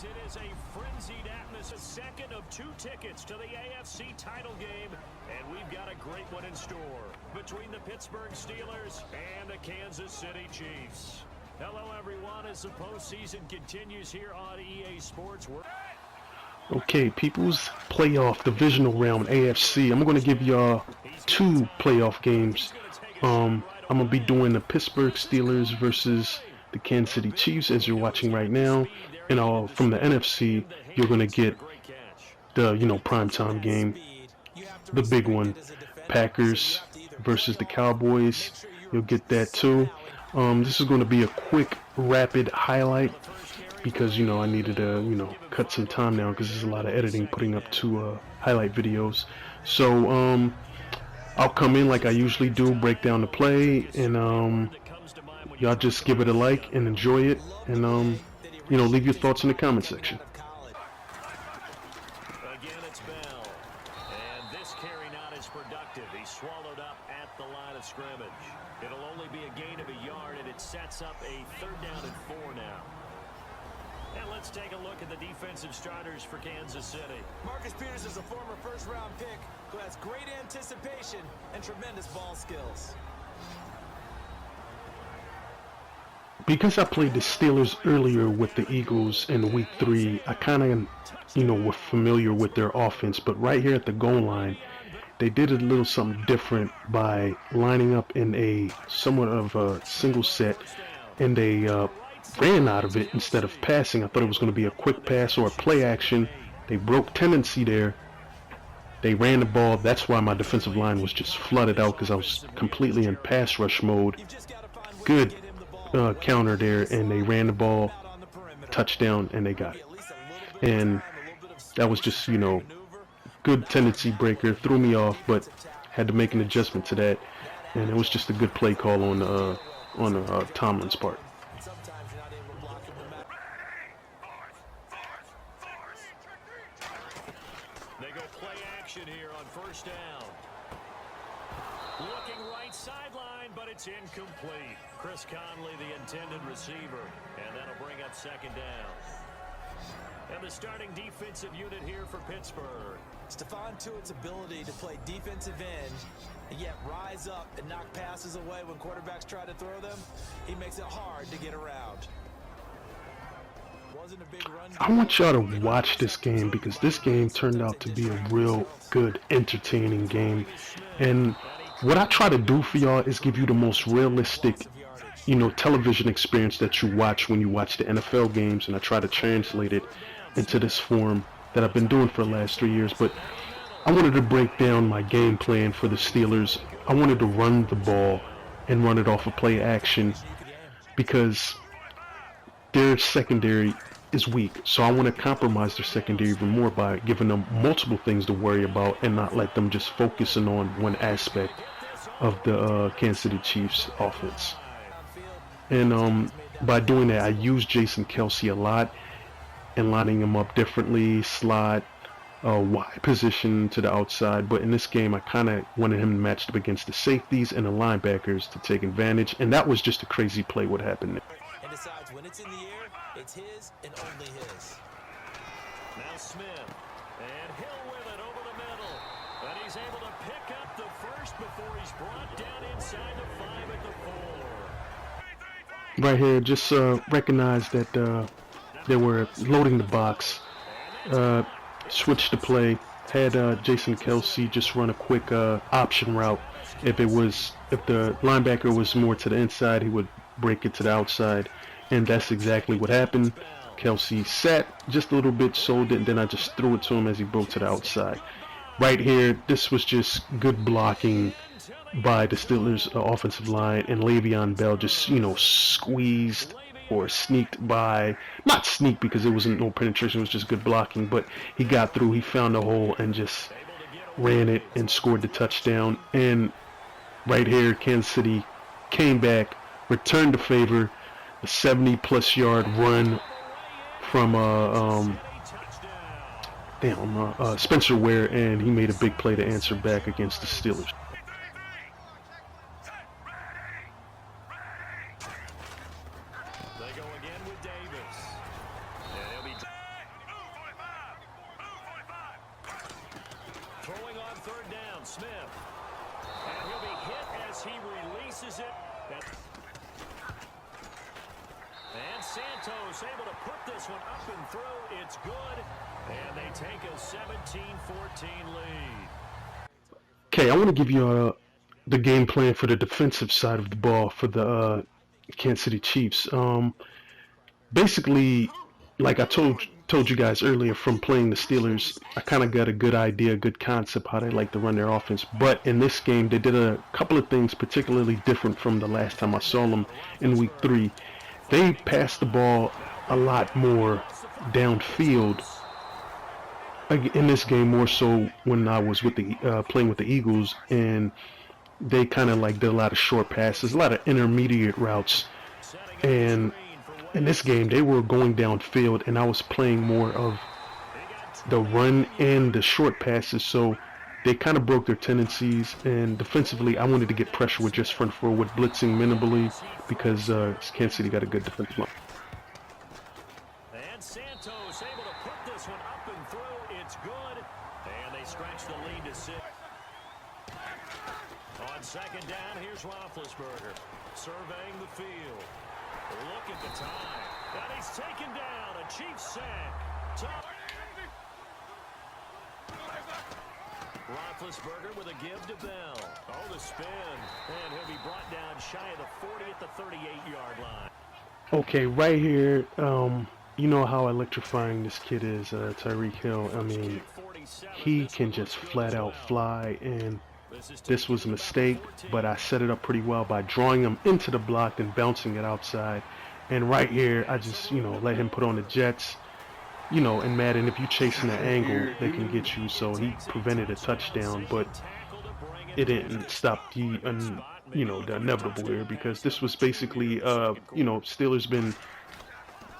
It is a frenzied atmosphere. Second of 2 tickets to the AFC title game. And we've got a great one in store between the Pittsburgh Steelers and the Kansas City Chiefs. Hello, everyone, as the postseason continues here on EA Sports. Okay, people's playoff divisional round AFC. I'm going to give y'all 2 playoff games. I'm going to be doing the Pittsburgh Steelers versus the Kansas City Chiefs, as you're watching right now. And from the NFC, you're going to get the, primetime game, the big one, Packers versus the Cowboys. You'll get that too. This is going to be a quick, rapid highlight because, I needed to, cut some time now because there's a lot of editing putting up 2 highlight videos. So, I'll come in like I usually do, break down the play, and y'all just give it a like and enjoy it, and leave your thoughts in the comment section. Again, it's Bell, and this carry not as productive. He's swallowed up at the line of scrimmage. It'll only be a gain of a yard, and it sets up a 3rd down and 4 now. And let's take a look at the defensive starters for Kansas City. Marcus Peters is a former first-round pick who has great anticipation and tremendous ball skills. Because I played the Steelers earlier with the Eagles in week 3, I kind of, were familiar with their offense. But right here at the goal line, they did a little something different by lining up in a somewhat of a single set, and they ran out of it instead of passing. I thought it was going to be a quick pass or a play action. They broke tendency there. They ran the ball. That's why my defensive line was just flooded out, because I was completely in pass rush mode. Good counter there, and they ran the ball, touchdown, and they got it. And that was just, good tendency breaker. Threw me off, but had to make an adjustment to that. And it was just a good play call on Tomlin's part. They go play action here on 1st down. Looking right sideline, but it's incomplete. Chris Conley, the intended receiver, and that'll bring up 2nd down. And the starting defensive unit here for Pittsburgh. Stephon Tuitt's ability to play defensive end and yet rise up and knock passes away when quarterbacks try to throw them, he makes it hard to get around. Wasn't a big run. I want y'all to watch this game because this game turned out to be a real good, entertaining game. And what I try to do for y'all is give you the most realistic, television experience that you watch when you watch the NFL games, and I try to translate it into this form that I've been doing for the last 3 years. But I wanted to break down my game plan for the Steelers. I wanted to run the ball and run it off of play action because their secondary is weak. So I want to compromise their secondary even more by giving them multiple things to worry about and not let them just focusing on one aspect of the Kansas City Chiefs offense. And by doing that, I use Jason Kelce a lot and lining him up differently, slot, wide position to the outside. But in this game, I kind of wanted him matched up against the safeties and the linebackers to take advantage. And that was just a crazy play what happened there. And decides when it's in the air, it's his and only his. Now Smith, and Hill with it over the middle. And he's able to pick up the first before he's brought down inside the 5 at the 4. Right here, just recognize that they were loading the box. Switched the play. Had Jason Kelce just run a quick option route. If the linebacker was more to the inside, he would break it to the outside, and that's exactly what happened. Kelce sat just a little bit, sold it, and then I just threw it to him as he broke to the outside. Right here, this was just good blocking by the Steelers offensive line, and Le'Veon Bell just, squeezed or sneaked by. Not sneaked because there wasn't no penetration, it was just good blocking, but he got through, he found the hole, and just ran it and scored the touchdown. And right here, Kansas City came back, returned the favor, a 70-plus yard run from Spencer Ware, and he made a big play to answer back against the Steelers. They go again with Davis. third down, Smith. And he'll be hit as he releases it. And Santos able to put this one up and through. It's good. And they take a 17-14 lead. Okay, I want to give you the game plan for the defensive side of the ball for the Kansas City Chiefs. Basically, like I told you guys earlier from playing the Steelers, I kind of got a good idea, a good concept how they like to run their offense. But in this game, they did a couple of things particularly different from the last time I saw them in Week 3. They passed the ball a lot more downfield in this game, more so when I was with the playing with the Eagles, and they kind of like did a lot of short passes, a lot of intermediate routes. And in this game, they were going downfield, and I was playing more of the run and the short passes, so they kind of broke their tendencies. And defensively, I wanted to get pressure with just front forward, blitzing minimally, because Kansas City got a good defensive line. And Santos able to put this one up and through. It's good. And they stretch the lead to 6. On second down, here's Roethlisberger surveying the field. Look at the time. And he's taken down. A Chiefs sack. Roethlisberger with a give to Bell. Oh, the spin. And he'll be brought down shy of the 40 at the 38-yard line. Okay, right here, you know how electrifying this kid is, Tyreek Hill. I mean, he can just flat out fly, and this was a mistake, but I set it up pretty well by drawing him into the block and bouncing it outside. And right here, I just, let him put on the jets. In Madden, if you chasing an angle, they can get you. So he prevented a touchdown, but it didn't stop the, the inevitable here, because this was basically, Steelers been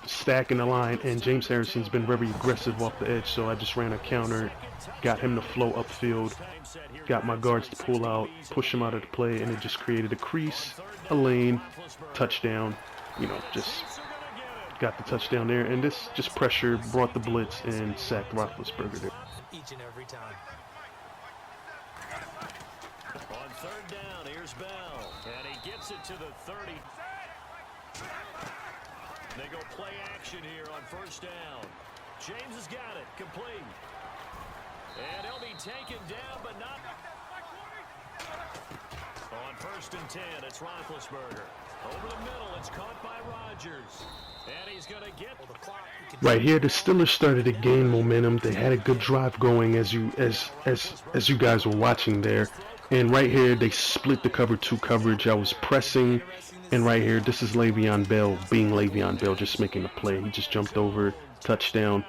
stacking the line, and James Harrison's been very aggressive off the edge. So I just ran a counter, got him to flow upfield, got my guards to pull out, push him out of the play, and it just created a crease, a lane, touchdown. Just got the touchdown there, and this just pressure brought the blitz and sacked Roethlisberger there. Each and every time. On third down, here's Bell, and he gets it to the 30. They go play action here on first down. James has got it, complete. And he'll be taken down, but not. On first and 10, it's Roethlisberger. Over the middle, it's caught by Rodgers. And he's going to get the clock. Right here, the Steelers started to gain momentum. They had a good drive going as you guys were watching there. And right here, they split the cover 2 coverage. I was pressing, and right here, this is Le'Veon Bell being Le'Veon Bell, just making a play. He just jumped over, touchdown.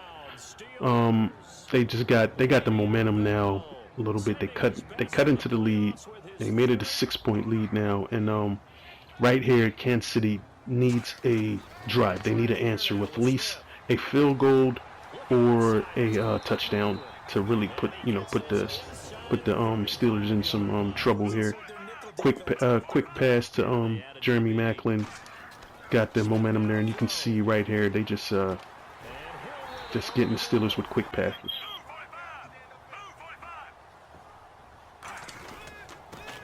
They got the momentum now a little bit. They cut into the lead. They made it a 6-point lead now, and right here, Kansas City needs a drive. They need an answer with at least a field goal or a touchdown to really put the Steelers in some trouble here. Quick pass to Jeremy Maclin, got the momentum there, and you can see right here they just getting the Steelers with quick passes.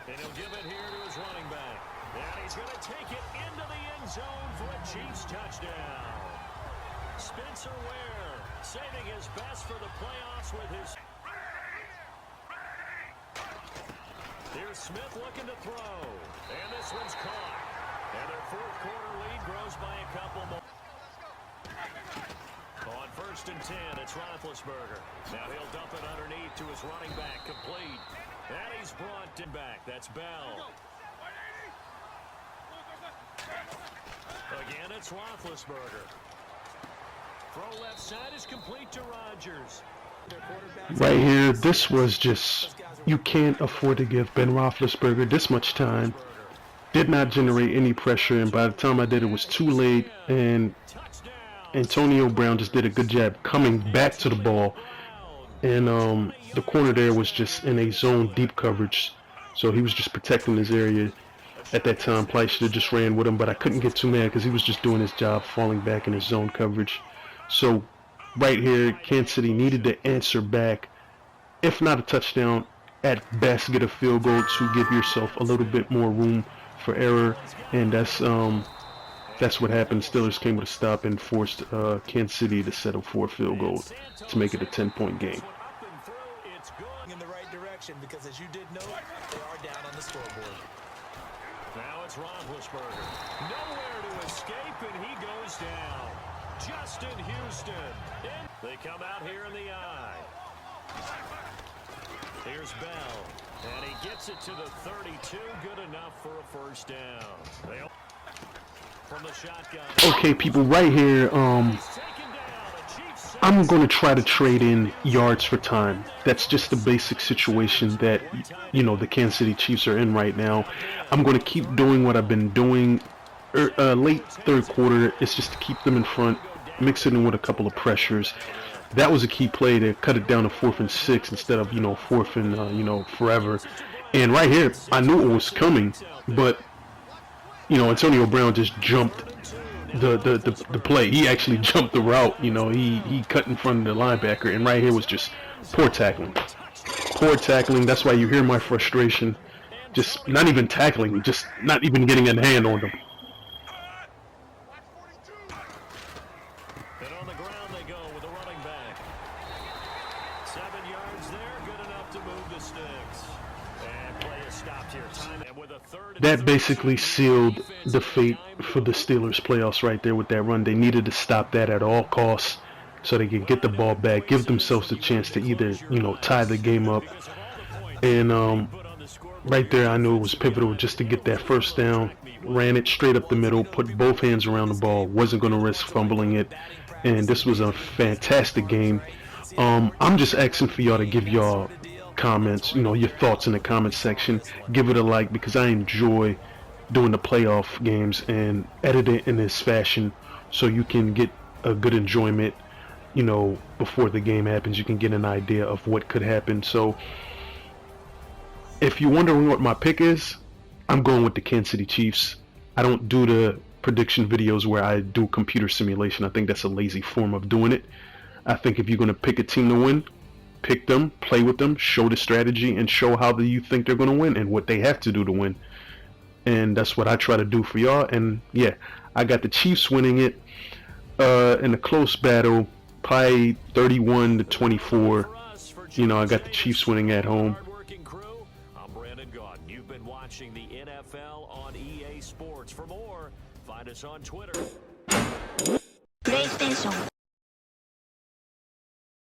And he'll give it here to his running back. And he's going to take it into the end zone for a Chiefs touchdown. Spencer Ware saving his best for the playoffs with his. Here's Smith looking to throw. And this one's caught. And their fourth quarter lead grows by a couple more. On first and 10, it's Roethlisberger. Now he'll dump it underneath to his running back, complete. And he's brought him back. That's Bell. Again, it's Roethlisberger. Throw left side is complete to Rodgers. Right here, this was just, you can't afford to give Ben Roethlisberger this much time. Did not generate any pressure, and by the time I did, it was too late, and Antonio Brown just did a good job coming back to the ball, and the corner there was just in a zone deep coverage, so he was just protecting his area at that time. Probably should have just ran with him, but I couldn't get too mad because he was just doing his job, falling back in his zone coverage. So right here, Kansas City needed to answer back, if not a touchdown, at best get a field goal to give yourself a little bit more room for error, and that's what happened. Steelers came with a stop and forced Kansas City to settle for a field goal to make it a 10-point game. In the right direction, because as you did note, they are down on the scoreboard. Now it's Roethlisberger. Nowhere to escape, and he goes down. Justin Houston. They come out here in the eye. Here's Bell, and he gets it to the 32. Good enough for a first down. From the shotgun. Okay, people, right here, I'm going to try to trade in yards for time. That's just the basic situation that, you know, the Kansas City Chiefs are in right now. I'm going to keep doing what I've been doing late third quarter. It's just to keep them in front, mix it in with a couple of pressures. That was a key play to cut it down to 4th and 6 instead of, you know, 4th and, you know, forever. And right here, I knew it was coming, but, you know, Antonio Brown just jumped the play. He actually jumped the route. You know, he cut in front of the linebacker, and right here was just poor tackling. Poor tackling. That's why you hear my frustration. Just not even tackling, just not even getting a hand on them. And on the ground they go with a running back. 7 yards there, good enough to move the sticks. And play is stopped here. Time and with a third. That basically sealed the fate for the Steelers playoffs right there with that run. They needed to stop that at all costs so they could get the ball back, give themselves a chance to either, you know, tie the game up. And right there I knew it was pivotal just to get that first down. Ran it straight up the middle, put both hands around the ball, wasn't going to risk fumbling it. And this was a fantastic game. I'm just asking for y'all to give y'all comments, you know, your thoughts in the comment section. Give it a like, because I enjoy doing the playoff games and edit it in this fashion so you can get a good enjoyment, you know, before the game happens. You can get an idea of what could happen. So if you're wondering what my pick is, I'm going with the Kansas City Chiefs. I don't do the prediction videos where I do computer simulation. I think that's a lazy form of doing it. I think if you're going to pick a team to win, pick them, play with them, show the strategy, and show how you think they're going to win and what they have to do to win. And that's what I try to do for y'all. And yeah, I got the Chiefs winning it in a close battle, probably 31-24. You know, I got the Chiefs winning at home. I'm Brandon Gaudin. You've been watching the NFL on EA Sports. For more, find us on Twitter. PlayStation